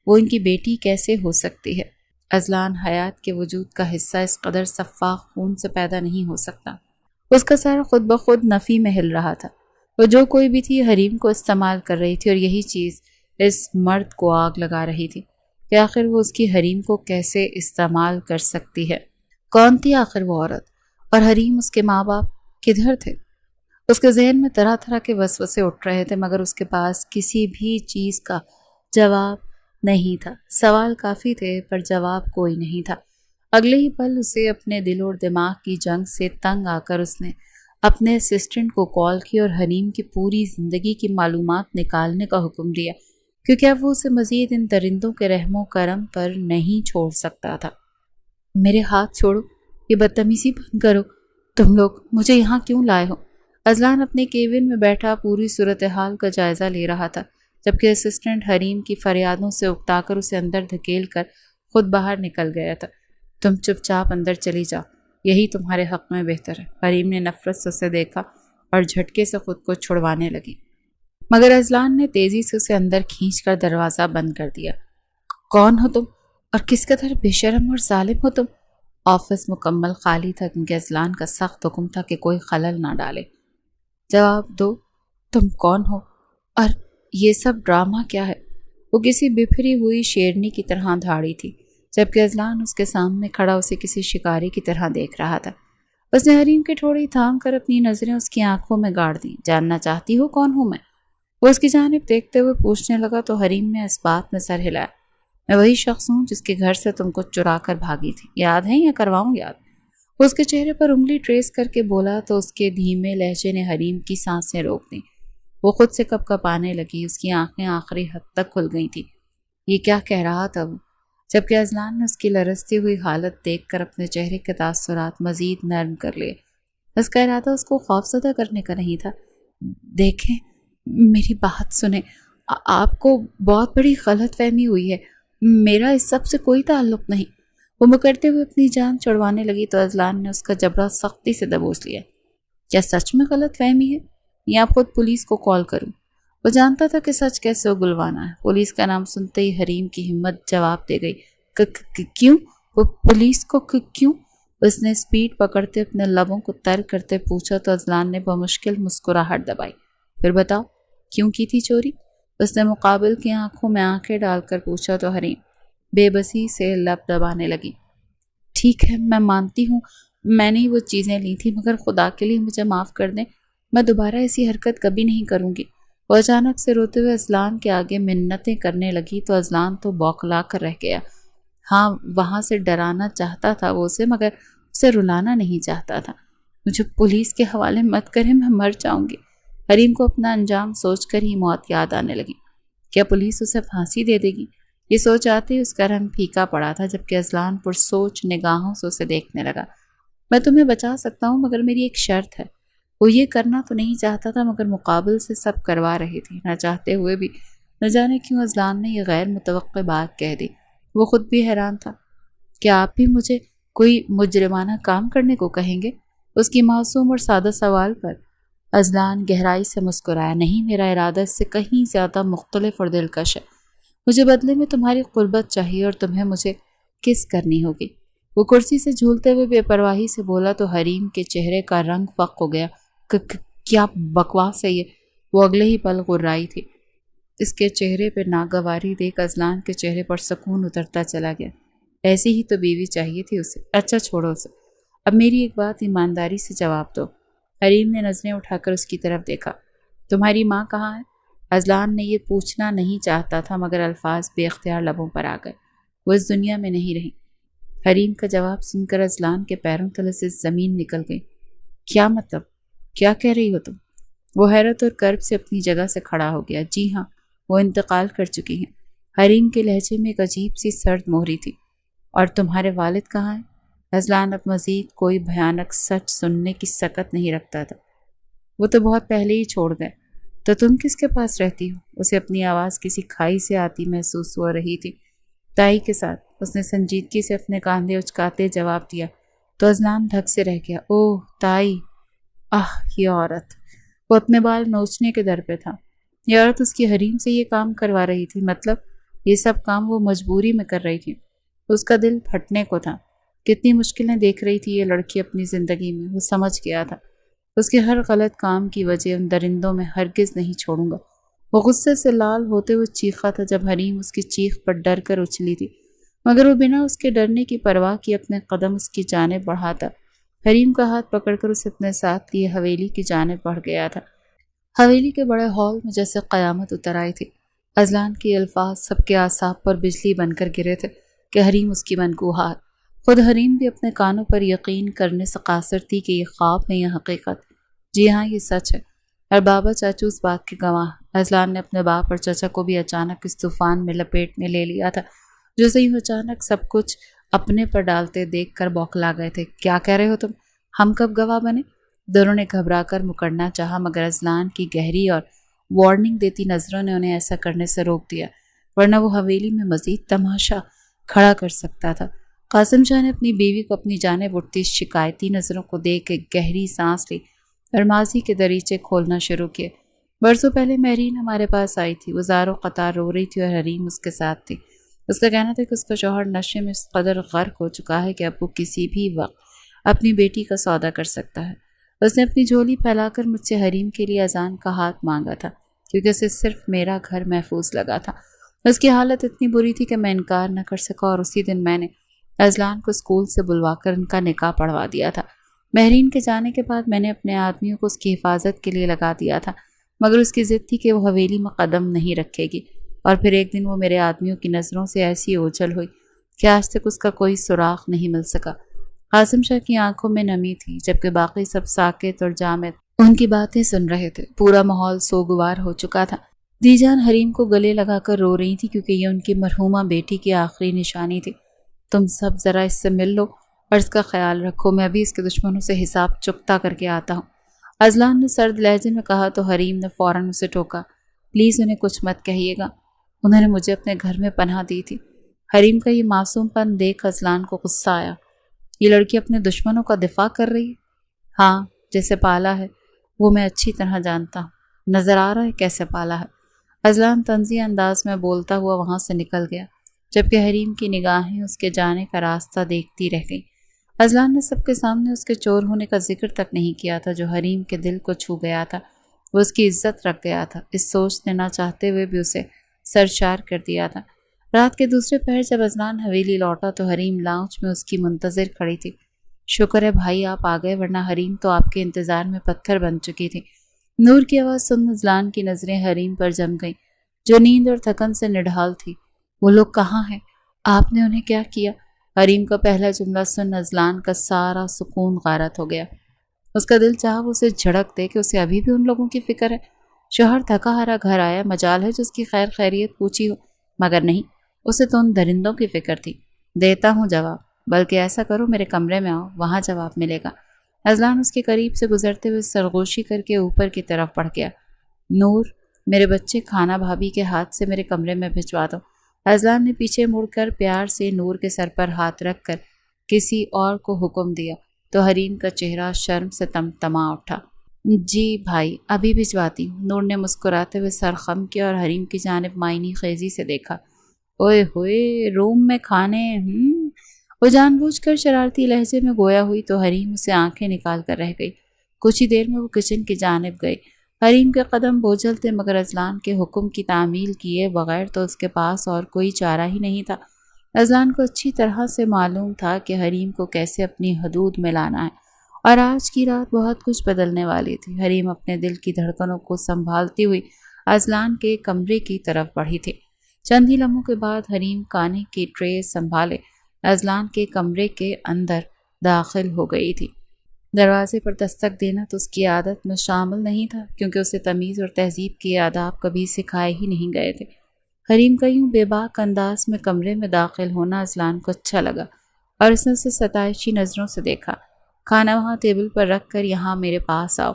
A: وہ ان کی بیٹی کیسے ہو سکتی ہے؟ اذلان حیات کے وجود کا حصہ اس قدر شفاف خون سے پیدا نہیں ہو سکتا۔ اس کا سر خود بخود نفی میں ہل رہا تھا۔ وہ جو کوئی بھی تھی حریم کو استعمال کر رہی تھی، اور یہی چیز اس مرد کو آگ لگا رہی تھی کہ آخر وہ اس کی حریم کو کیسے استعمال کر سکتی ہے۔ کون تھی آخر وہ عورت؟ اور حریم اس کے ماں باپ کدھر تھے؟ اس کے ذہن میں طرح طرح کے وسوسے اٹھ رہے تھے، مگر اس کے پاس کسی بھی چیز کا جواب نہیں تھا۔ سوال کافی تھے پر جواب کوئی نہیں تھا۔ اگلے ہی پل اسے اپنے دل اور دماغ کی جنگ سے تنگ آ کر اس نے اپنے اسسٹنٹ کو کال کی اور حریم کی پوری زندگی کی معلومات نکالنے کا حکم دیا، کیونکہ اب وہ اسے مزید ان درندوں کے رحم و کرم پر نہیں چھوڑ سکتا تھا۔ میرے ہاتھ چھوڑو، یہ بدتمیزی بند کرو، تم لوگ مجھے یہاں کیوں لائے ہو؟ اذلان اپنے کیبن میں بیٹھا پوری صورتحال کا جائزہ لے رہا تھا، جبکہ اسسٹنٹ حریم کی فریادوں سے اکتا کر اسے اندر دھکیل کر خود باہر نکل گیا تھا۔ تم چپ چاپ اندر چلی جاؤ، یہی تمہارے حق میں بہتر ہے۔ حریم نے نفرت سے اسے دیکھا اور جھٹکے سے خود کو چھڑوانے لگی، مگر اذلان نے تیزی سے اسے اندر کھینچ کر دروازہ بند کر دیا۔ کون ہو تم اور کس قدر بے شرم اور ظالم ہو تم؟ آفس مکمل خالی تھا، کیونکہ اذلان کا سخت حکم تھا کہ کوئی خلل نہ ڈالے۔ جواب دو، تم کون ہو اور یہ سب ڈرامہ کیا ہے؟ وہ کسی بفری ہوئی شیرنی کی طرح دھاڑی تھی، جبکہ اذلان اس کے سامنے کھڑا اسے کسی شکاری کی طرح دیکھ رہا تھا۔ اس نے حریم کی ٹھوڑی تھام کر اپنی نظریں اس کی آنکھوں میں گاڑ دیں۔ جاننا چاہتی ہو کون ہوں میں؟ وہ اس کی جانب دیکھتے ہوئے پوچھنے لگا تو حریم نے اس بات میں سر ہلایا۔ میں وہی شخص ہوں جس کے گھر سے تم کو چرا کر بھاگی تھی، یاد ہے یا کرواؤں یاد؟ وہ اس کے چہرے پر انگلی ٹریس کر کے بولا تو اس کے دھیمے لہجے نے حریم کی سانسیں روک دیں۔ وہ خود سے کپ کپ آنے لگی، اس کی آنکھیں آخری حد تک کھل گئی تھی۔ یہ کیا کہہ رہا تھا وہ؟ جبکہ اذلان نے اس کی لرزتی ہوئی حالت دیکھ کر اپنے چہرے کے تاثرات مزید نرم کر لیے۔ اس کا ارادہ اس کو خوفزدہ کرنے کا نہیں تھا۔ دیکھیں، میری بات سنیں، آپ کو بہت بڑی غلط فہمی ہوئی ہے، میرا اس سب سے کوئی تعلق نہیں۔ وہ مکرتے ہوئے اپنی جان چھڑوانے لگی تو اذلان نے اس کا جبڑا سختی سے دبوس لیا۔ کیا سچ میں غلط فہمی ہے یا خود پولیس کو کال کروں؟ وہ جانتا تھا کہ سچ کیسے اگلوانا ہے۔ پولیس کا نام سنتے ہی حریم کی ہمت جواب دے گئی۔ کیوں؟ وہ پولیس کو کیوں؟ اس نے سپیڈ پکڑتے اپنے لبوں کو تر کرتے پوچھا تو اذلان نے بمشکل مسکراہٹ دبائی۔ پھر بتاؤ، کیوں کی تھی چوری؟ اس نے مقابل کی آنکھوں میں آنکھیں ڈال کر پوچھا تو حریم بے بسی سے لب دبانے لگی۔ ٹھیک ہے، میں مانتی ہوں میں نے وہ چیزیں لی تھی، مگر خدا کے لیے مجھے معاف کر دیں، میں دوبارہ ایسی حرکت کبھی نہیں کروں گی۔ وہ اچانک سے روتے ہوئے اذلان کے آگے منتیں کرنے لگی تو اذلان تو بوکھلا کر رہ گیا۔ ہاں، وہاں سے ڈرانا چاہتا تھا وہ اسے، مگر اسے رلانا نہیں چاہتا تھا۔ مجھے پولیس کے حوالے مت کریں، میں مر جاؤں گی۔ حریم کو اپنا انجام سوچ کر ہی موت یاد آنے لگی۔ کیا پولیس اسے پھانسی دے دے گی؟ یہ سوچ آتے ہی اس کا رنگ پھیکا پڑا تھا، جبکہ اذلان پرسوچ نگاہوں سے اسے دیکھنے لگا۔ میں تمہیں بچا سکتا ہوں، مگر میری ایک شرط ہے۔ وہ یہ کرنا تو نہیں چاہتا تھا، مگر مقابل سے سب کروا رہی تھی۔ نہ چاہتے ہوئے بھی نہ جانے کیوں اذلان نے یہ غیر متوقع بات کہہ دی۔ وہ خود بھی حیران تھا۔ کیا آپ بھی مجھے کوئی مجرمانہ کام کرنے کو کہیں گے؟ اس کی معصوم اور سادہ سوال پر اذلان گہرائی سے مسکرایا۔ نہیں، میرا ارادہ اس سے کہیں زیادہ مختلف اور دلکش ہے۔ مجھے بدلے میں تمہاری قربت چاہیے اور تمہیں مجھے کس کرنی ہوگی۔ وہ کرسی سے جھولتے ہوئے بے پرواہی سے بولا تو حریم کے چہرے کا رنگ فق ہو گیا۔ کیا بکواس ہے یہ؟ وہ اگلے ہی پل غرائی تھی۔ اس کے چہرے پہ ناگواری دیکھ اذلان کے چہرے پر سکون اترتا چلا گیا۔ ایسی ہی تو بیوی چاہیے تھی اسے۔ اچھا چھوڑو اسے، اب میری ایک بات ایمانداری سے جواب دو۔ حریم نے نظریں اٹھا کر اس کی طرف دیکھا۔ تمہاری ماں کہاں ہے؟ اذلان نے یہ پوچھنا نہیں چاہتا تھا، مگر الفاظ بے اختیار لبوں پر آ گئے۔ وہ اس دنیا میں نہیں رہی۔ حریم کا جواب سن کر اذلان کے پیروں تلے سے زمین نکل گئی۔ کیا مطلب؟ کیا کہہ رہی ہو تم؟ وہ حیرت اور کرب سے اپنی جگہ سے کھڑا ہو گیا۔ جی ہاں، وہ انتقال کر چکی ہیں۔ حریم کے لہجے میں ایک عجیب سی سرد مہری تھی۔ اور تمہارے والد کہاں ہیں؟ اذلان اب مزید کوئی بھیانک سچ سننے کی سکت نہیں رکھتا تھا۔ وہ تو بہت پہلے ہی چھوڑ گئے۔ تو تم کس کے پاس رہتی ہو؟ اسے اپنی آواز کسی کھائی سے آتی محسوس ہو رہی تھی۔ تائی کے ساتھ، اس نے سنجیدگی سے اپنے کاندھے اچکاتے جواب دیا تو اذلان دھک سے رہ گیا۔ اوہ تائی، یہ عورت! وہ اپنے بال نوچنے کے در پہ تھا۔ یہ عورت اس کی حریم سے یہ کام کروا رہی تھی، مطلب یہ سب کام وہ مجبوری میں کر رہی تھی۔ اس کا دل پھٹنے کو تھا۔ کتنی مشکلیں دیکھ رہی تھی یہ لڑکی اپنی زندگی میں، وہ سمجھ گیا تھا۔ اس کے ہر غلط کام کی وجہ ان درندوں میں ہرگز نہیں چھوڑوں گا۔ وہ غصے سے لال ہوتے ہوئے چیخا تھا جب حریم اس کی چیخ پر ڈر کر اچھلی تھی، مگر وہ بنا اس کے ڈرنے کی پرواہ کی اپنے قدم اس کی جانب بڑھاتا حریم کا ہاتھ پکڑ کر اسے اپنے ساتھ لیے حویلی کی جانب بڑھ گیا تھا۔ حویلی کے بڑے ہال میں جیسے قیامت اتر آئی تھی۔ اذلان کے الفاظ سب کے اعصاب پر بجلی بن کر گرے تھے کہ حریم اس کی منقوحات۔ خود حریم بھی اپنے کانوں پر یقین کرنے سے قاصر تھی کہ یہ خواب ہے یا حقیقت۔ جی ہاں، یہ سچ ہے، اور بابا چاچو اس بات کے گواہ۔ اذلان نے اپنے باپ اور چچا کو بھی اچانک اس طوفان میں لپیٹ میں لے لیا تھا، جو سے یوں اچانک سب کچھ اپنے پر ڈالتے دیکھ کر بوکھلا گئے تھے۔ کیا کہہ رہے ہو تم؟ ہم کب گواہ بنے؟ دونوں نے گھبرا کر مکرنا چاہا، مگر اذلان کی گہری اور وارننگ دیتی نظروں نے انہیں ایسا کرنے سے روک دیا، ورنہ وہ حویلی میں مزید تماشا کھڑا کر سکتا تھا۔ قاسم شاہ نے اپنی بیوی کو اپنی جانب اٹھتی شکایتی نظروں کو دیکھ کے گہری سانس لی اور ماضی کے دریچے کھولنا شروع کیے۔ برسوں پہلے مہرین ہمارے پاس آئی تھی، وہ زاروں قطار رو رہی تھی اور حریم اس کے ساتھ تھی۔ اس کا کہنا تھا کہ اس کا شوہر نشے میں اس قدر غرق ہو چکا ہے کہ اب وہ کسی بھی وقت اپنی بیٹی کا سودا کر سکتا ہے۔ اس نے اپنی جھولی پھیلا کر مجھ سے حریم کے لیے اذان کا ہاتھ مانگا تھا، کیونکہ اسے صرف میرا گھر محفوظ لگا تھا۔ اس کی حالت اتنی بری تھی کہ میں انکار نہ کر سکا، اور اسی دن میں نے اذلان کو اسکول سے بلوا کر ان کا نکاح پڑھوا دیا تھا۔ مہرین کے جانے کے بعد میں نے اپنے آدمیوں کو اس کی حفاظت کے لیے لگا دیا تھا، مگر اس کی ضد تھی کہ وہ حویلی میں قدم نہیں رکھے گی، اور پھر ایک دن وہ میرے آدمیوں کی نظروں سے ایسی اوجھل ہوئی کہ آج تک اس کا کوئی سراغ نہیں مل سکا۔ قاسم شاہ کی آنکھوں میں نمی تھی، جبکہ باقی سب ساکت اور جامد ان کی باتیں سن رہے تھے۔ پورا ماحول سوگوار ہو چکا تھا۔ دی جان حریم کو گلے لگا کر رو رہی تھی، کیونکہ یہ ان کی مرحومہ بیٹی کی آخری نشانی تھی۔ تم سب ذرا اس سے مل لو اور اس کا خیال رکھو، میں بھی اس کے دشمنوں سے حساب چکتا کر کے آتا ہوں۔ اذلان نے سرد لہجے میں کہا تو حریم نے فوراً اسے ٹوکا، پلیز انہیں کچھ مت کہیے گا، انہوں نے مجھے اپنے گھر میں پناہ دی تھی۔ حریم کا یہ معصوم پن دیکھ اذلان کو غصہ آیا۔ یہ لڑکی اپنے دشمنوں کا دفاع کر رہی ہے؟ ہاں، جیسے پالا ہے وہ میں اچھی طرح جانتا ہوں، نظر آ رہا ہے کیسے پالا ہے۔ اذلان طنزی انداز میں بولتا ہوا وہاں سے نکل گیا، جبکہ حریم کی نگاہیں اس کے جانے کا راستہ دیکھتی رہ گئیں۔ اذلان نے سب کے سامنے اس کے چور ہونے کا ذکر تک نہیں کیا تھا، جو حریم کے دل کو چھو گیا تھا۔ وہ اس کی عزت رکھ گیا تھا، اس سوچنے نہ چاہتے ہوئے بھی اسے سرشار کر دیا تھا۔ رات کے دوسرے پہر جب اذلان حویلی لوٹا تو حریم لاؤنج میں اس کی منتظر کھڑی تھی۔ شکر ہے بھائی آپ آ گئے، ورنہ حریم تو آپ کے انتظار میں پتھر بن چکی تھی۔ نور کی آواز سن اذلان کی نظریں حریم پر جم گئیں، جو نیند اور تھکن سے نڈھال تھی۔ وہ لوگ کہاں ہیں؟ آپ نے انہیں کیا کیا؟ حریم کا پہلا جملہ سن اذلان کا سارا سکون غارت ہو گیا۔ اس کا دل چاہا وہ اسے جھڑک دے کہ اسے ابھی بھی ان لوگوں کی فکر ہے۔ شوہر تھکا ہارا گھر آیا، مجال ہے جو اس کی خیر خیریت پوچھی ہو، مگر نہیں، اسے تو ان درندوں کی فکر تھی۔ دیتا ہوں جواب، بلکہ ایسا کرو میرے کمرے میں آؤ، وہاں جواب ملے گا۔ اذلان اس کے قریب سے گزرتے ہوئے سرگوشی کر کے اوپر کی طرف بڑھ گیا۔ نور، میرے بچے کھانا بھابھی کے ہاتھ سے میرے کمرے میں بھجوا دو۔ اذلان نے پیچھے مڑ کر پیار سے نور کے سر پر ہاتھ رکھ کر کسی اور کو حکم دیا تو حریم کا چہرہ شرم سے تمتما اٹھا۔ جی بھائی، ابھی بھجواتی ہوں۔ نور نے مسکراتے ہوئے سر خم کیا اور حریم کی جانب معنی خیزی سے دیکھا۔ اوئے ہوئے، روم میں کھانے وہ جان بوجھ کر شرارتی لہجے میں گویا ہوئی تو حریم اسے آنکھیں نکال کر رہ گئی۔ کچھ ہی دیر میں وہ کچن کی جانب گئی۔ حریم کے قدم بوجھل تھے، مگر اذلان کے حکم کی تعمیل کیے بغیر تو اس کے پاس اور کوئی چارہ ہی نہیں تھا۔ اذلان کو اچھی طرح سے معلوم تھا کہ حریم کو کیسے اپنی حدود میں لانا ہے، اور آج کی رات بہت کچھ بدلنے والی تھی۔ حریم اپنے دل کی دھڑکنوں کو سنبھالتی ہوئی اذلان کے کمرے کی طرف بڑھی تھی۔ چند ہی لمحوں کے بعد حریم کھانے کی ٹرے سنبھالے اذلان کے کمرے کے اندر داخل ہو گئی تھی۔ دروازے پر دستک دینا تو اس کی عادت میں شامل نہیں تھا، کیونکہ اسے تمیز اور تہذیب کے آداب کبھی سکھائے ہی نہیں گئے تھے۔ حریم کا یوں بے باک انداز میں کمرے میں داخل ہونا اذلان کو اچھا لگا، اور اس نے اسے ستائشی نظروں سے دیکھا۔ کھانا وہاں ٹیبل پر رکھ کر یہاں میرے پاس آؤ۔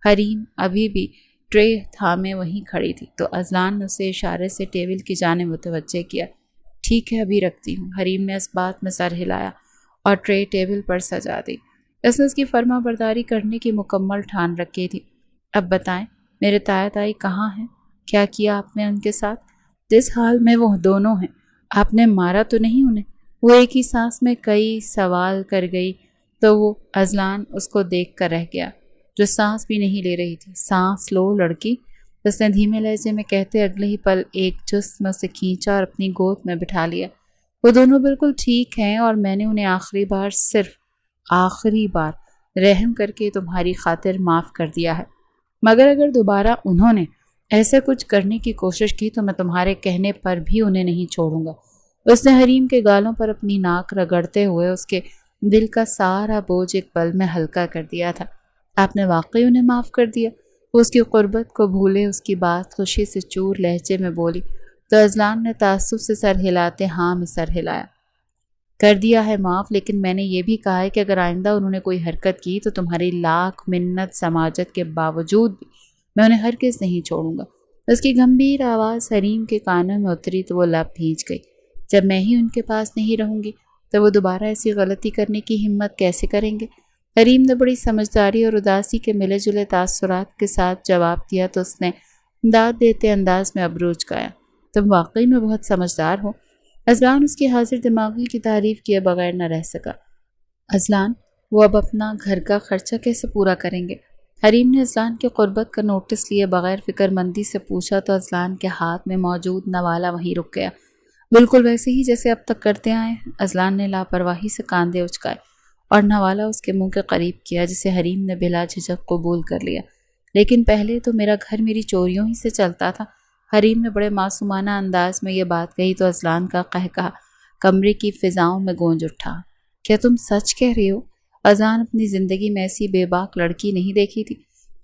A: حریم ابھی بھی ٹرے تھامے وہیں کھڑی تھی تو اذلان نے اسے اشارے سے ٹیبل کی جانب متوجہ کیا۔ ٹھیک ہے، ابھی رکھتی ہوں۔ حریم نے اس بات میں سر ہلایا اور ٹرے ٹیبل پر سجا دی۔ اس نے اس کی فرما برداری کرنے کی مکمل ٹھان رکھی تھی۔ اب بتائیں، میرے تایا تائی کہاں ہیں؟ کیا کیا آپ نے ان کے ساتھ؟ جس حال میں وہ دونوں ہیں، آپ نے مارا تو نہیں انہیں؟ وہ ایک ہی سانس میں کئی سوال کر گئی تو وہ اذلان اس کو دیکھ کر رہ گیا، جو سانس بھی نہیں لے رہی تھی۔ سانس لو لڑکی، اس نے دھیمے لہجے میں کہتے اگلے ہی پل ایک جسم سے کھینچا اور اپنی گود میں بٹھا لیا۔ وہ دونوں بالکل ٹھیک ہیں اور میں نے انہیں آخری بار، صرف آخری بار رحم کر کے تمہاری خاطر معاف کر دیا ہے، مگر اگر دوبارہ انہوں نے ایسا کچھ کرنے کی کوشش کی تو میں تمہارے کہنے پر بھی انہیں نہیں چھوڑوں گا۔ اس نے حریم کے گالوں پر اپنی ناک رگڑتے ہوئے اس کے دل کا سارا بوجھ ایک پل میں ہلکا کر دیا تھا۔ آپ نے واقعی انہیں معاف کر دیا؟ وہ اس کی قربت کو بھولے اس کی بات خوشی سے چور لہجے میں بولی تو اذلان نے تعصب سے سر ہلاتے ہاں میں سر ہلایا۔ کر دیا ہے معاف، لیکن میں نے یہ بھی کہا ہے کہ اگر آئندہ انہوں نے کوئی حرکت کی تو تمہاری لاکھ منت سماجت کے باوجود بھی میں انہیں ہرگز نہیں چھوڑوں گا۔ اس کی گمبھیر آواز حریم کے کانوں میں اتری تو وہ لب بھیج گئی۔ جب میں ہی ان کے پاس نہیں رہوں گی تو وہ دوبارہ ایسی غلطی کرنے کی ہمت کیسے کریں گے؟ حریم نے بڑی سمجھداری اور اداسی کے ملے جلے تاثرات کے ساتھ جواب دیا تو اس نے داد دیتے انداز میں ابرو جھکایا۔ تم واقعی میں بہت سمجھدار ہو۔ اذلان اس کی حاضر دماغی کی تعریف کیے بغیر نہ رہ سکا۔ اذلان، وہ اب اپنا گھر کا خرچہ کیسے پورا کریں گے؟ حریم نے اذلان کی قربت کا نوٹس لیے بغیر فکر مندی سے پوچھا تو اذلان کے ہاتھ میں موجود نوالا وہیں رک گیا، بالکل ویسے ہی جیسے اب تک کرتے آئے ہیں۔ اذلان نے لاپرواہی سے کاندھے اچکائے اور نوالا اس کے منہ کے قریب کیا، جسے حریم نے بلا جھجک قبول کر لیا۔ لیکن پہلے تو میرا گھر میری چوریوں ہی سے چلتا تھا۔ حریم نے بڑے معصومانہ انداز میں یہ بات کہی تو اذلان کا قہقہا کمرے کی فضاؤں میں گونج اٹھا۔ کیا تم سچ کہہ رہی ہو؟ اذان اپنی زندگی میں ایسی بے باک لڑکی نہیں دیکھی تھی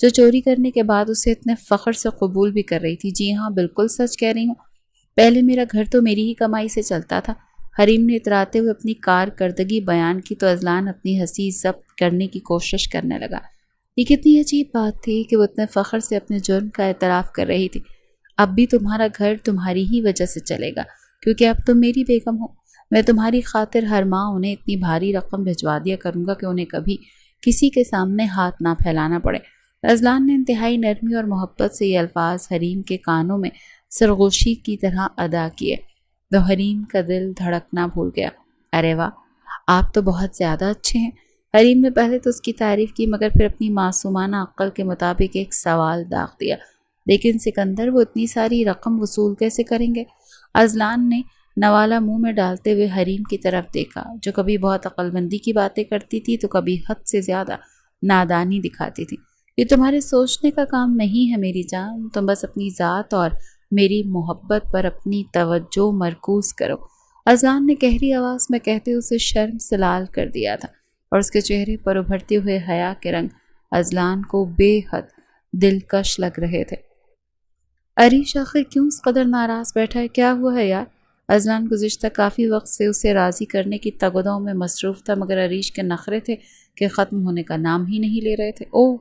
A: جو چوری کرنے کے بعد اسے اتنے فخر سے قبول بھی کر رہی تھی۔ جی ہاں، بالکل سچ کہہ رہی ہوں۔ پہلے میرا گھر تو میری ہی کمائی سے چلتا تھا۔ حریم نے اتراتے ہوئے اپنی کارکردگی بیان کی تو اذلان اپنی ہنسی ضبط کرنے کی کوشش کرنے لگا۔ یہ کتنی عجیب بات تھی کہ وہ اتنے فخر سے اپنے جرم کا اعتراف کر رہی تھی۔ اب بھی تمہارا گھر تمہاری ہی وجہ سے چلے گا، کیونکہ اب تم میری بیگم ہو۔ میں تمہاری خاطر ہر ماہ انہیں اتنی بھاری رقم بھجوا دیا کروں گا کہ انہیں کبھی کسی کے سامنے ہاتھ نہ پھیلانا پڑے۔ اذلان نے انتہائی نرمی اور محبت سے یہ الفاظ حریم کے کانوں میں سرگوشی کی طرح ادا کیے تو حریم کا دل دھڑکنا بھول گیا۔ ارے واہ، آپ تو بہت زیادہ اچھے ہیں۔ حریم نے پہلے تو اس کی تعریف کی مگر پھر اپنی معصومانہ عقل کے مطابق ایک سوال داغ دیا، لیکن سکندر وہ اتنی ساری رقم وصول کیسے کریں گے؟ اذلان نے نوالا منہ میں ڈالتے ہوئے حریم کی طرف دیکھا، جو کبھی بہت عقل مندی کی باتیں کرتی تھی تو کبھی حد سے زیادہ نادانی دکھاتی تھی۔ یہ تمہارے سوچنے کا کام نہیں ہے میری جان، تم بس اپنی ذات اور میری محبت پر اپنی توجہ مرکوز کرو۔ اذلان نے گہری آواز میں کہتے اسے شرم سے لال کر دیا تھا اور اس کے چہرے پر ابھرتے ہوئے حیا کے رنگ اذلان کو بے حد دلکش لگ رہے تھے۔ عریش آخر کیوں اس قدر ناراض بیٹھا ہے؟ کیا ہوا ہے یار؟ اذلان گزشتہ کافی وقت سے اسے راضی کرنے کی تگدوں میں مصروف تھا، مگر عریش کے نخرے تھے کہ ختم ہونے کا نام ہی نہیں لے رہے تھے۔ اوہ،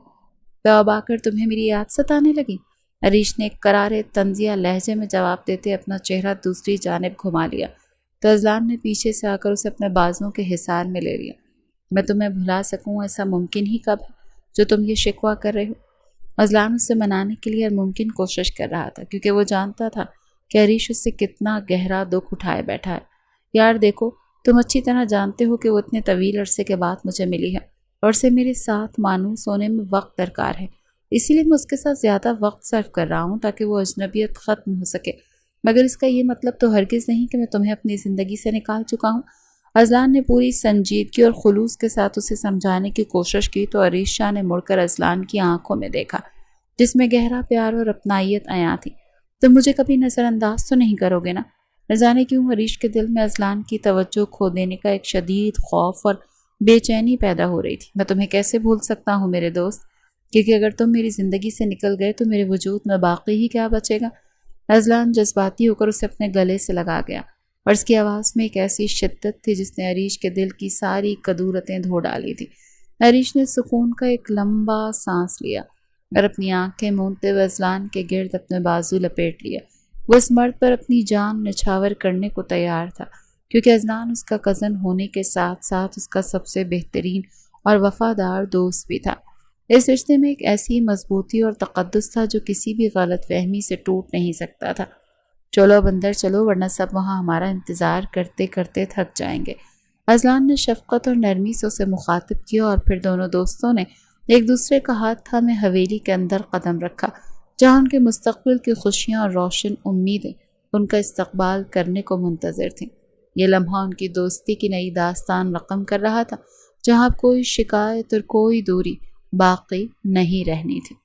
A: تو اب آ کر تمہیں میری یاد ستانے لگی؟ عریش نے ایک کرارے طنزیہ لہجے میں جواب دیتے اپنا چہرہ دوسری جانب گھما لیا تو اذلان نے پیچھے سے آ کر اسے اپنے بازوں کے حصار میں لے لیا۔ میں تمہیں بھلا سکوں ایسا ممکن ہی کب ہے جو تم یہ شکوہ کر رہے ہو؟ اذلان اسے منانے کے لیے ممکن کوشش کر رہا تھا، کیونکہ وہ جانتا تھا کہ عریش اس سے کتنا گہرا دکھ اٹھائے بیٹھا ہے۔ یار دیکھو، تم اچھی طرح جانتے ہو کہ وہ اتنے طویل عرصے کے بعد مجھے ملی ہے اور اسے میرے ساتھ مانوس ہونے میں وقت درکار ہے، اسی لیے میں اس کے ساتھ زیادہ وقت صرف کر رہا ہوں تاکہ وہ اجنبیت ختم ہو سکے، مگر اس کا یہ مطلب تو ہرگز نہیں کہ میں تمہیں اپنی زندگی سے نکال چکا ہوں۔ اذلان نے پوری سنجیدگی اور خلوص کے ساتھ اسے سمجھانے کی کوشش کی تو عریش شاہ نے مڑ کر اذلان کی آنکھوں میں دیکھا، جس میں گہرا پیار اور اپنائیت عیاں تھی۔ تم مجھے کبھی نظر انداز تو نہیں کرو گے نا؟ نہ جانے کیوں عریش کے دل میں اذلان کی توجہ کھو دینے کا ایک شدید خوف اور بے چینی پیدا ہو رہی تھی۔ میں تمہیں کیسے بھول سکتا ہوں میرے دوست، کیونکہ اگر تم میری زندگی سے نکل گئے تو میرے وجود میں باقی ہی کیا بچے گا؟ اذلان جذباتی ہو کر اسے اپنے گلے سے لگا گیا اور اس کی آواز میں ایک ایسی شدت تھی جس نے عریش کے دل کی ساری کدورتیں دھو ڈالی تھی۔ عریش نے سکون کا ایک لمبا سانس لیا اور اپنی آنکھیں مونتے ہوئے اذلان کے گرد اپنے بازو لپیٹ لیا۔ وہ اس مرد پر اپنی جان نچھاور کرنے کو تیار تھا، کیونکہ اذلان اس کا کزن ہونے کے ساتھ ساتھ اس کا سب سے بہترین اور وفادار دوست بھی تھا۔ اس رشتے میں ایک ایسی مضبوطی اور تقدس تھا جو کسی بھی غلط فہمی سے ٹوٹ نہیں سکتا تھا۔ چلو بندر چلو، ورنہ سب وہاں ہمارا انتظار کرتے کرتے تھک جائیں گے۔ اذلان نے شفقت اور نرمی سے اسے مخاطب کیا اور پھر دونوں دوستوں نے ایک دوسرے کا ہاتھ تھامے حویلی کے اندر قدم رکھا، جہاں ان کے مستقبل کی خوشیاں اور روشن امیدیں ان کا استقبال کرنے کو منتظر تھیں۔ یہ لمحہ ان کی دوستی کی نئی داستان رقم کر رہا تھا، جہاں کوئی شکایت اور کوئی دوری باقی نہیں رہنی تھی۔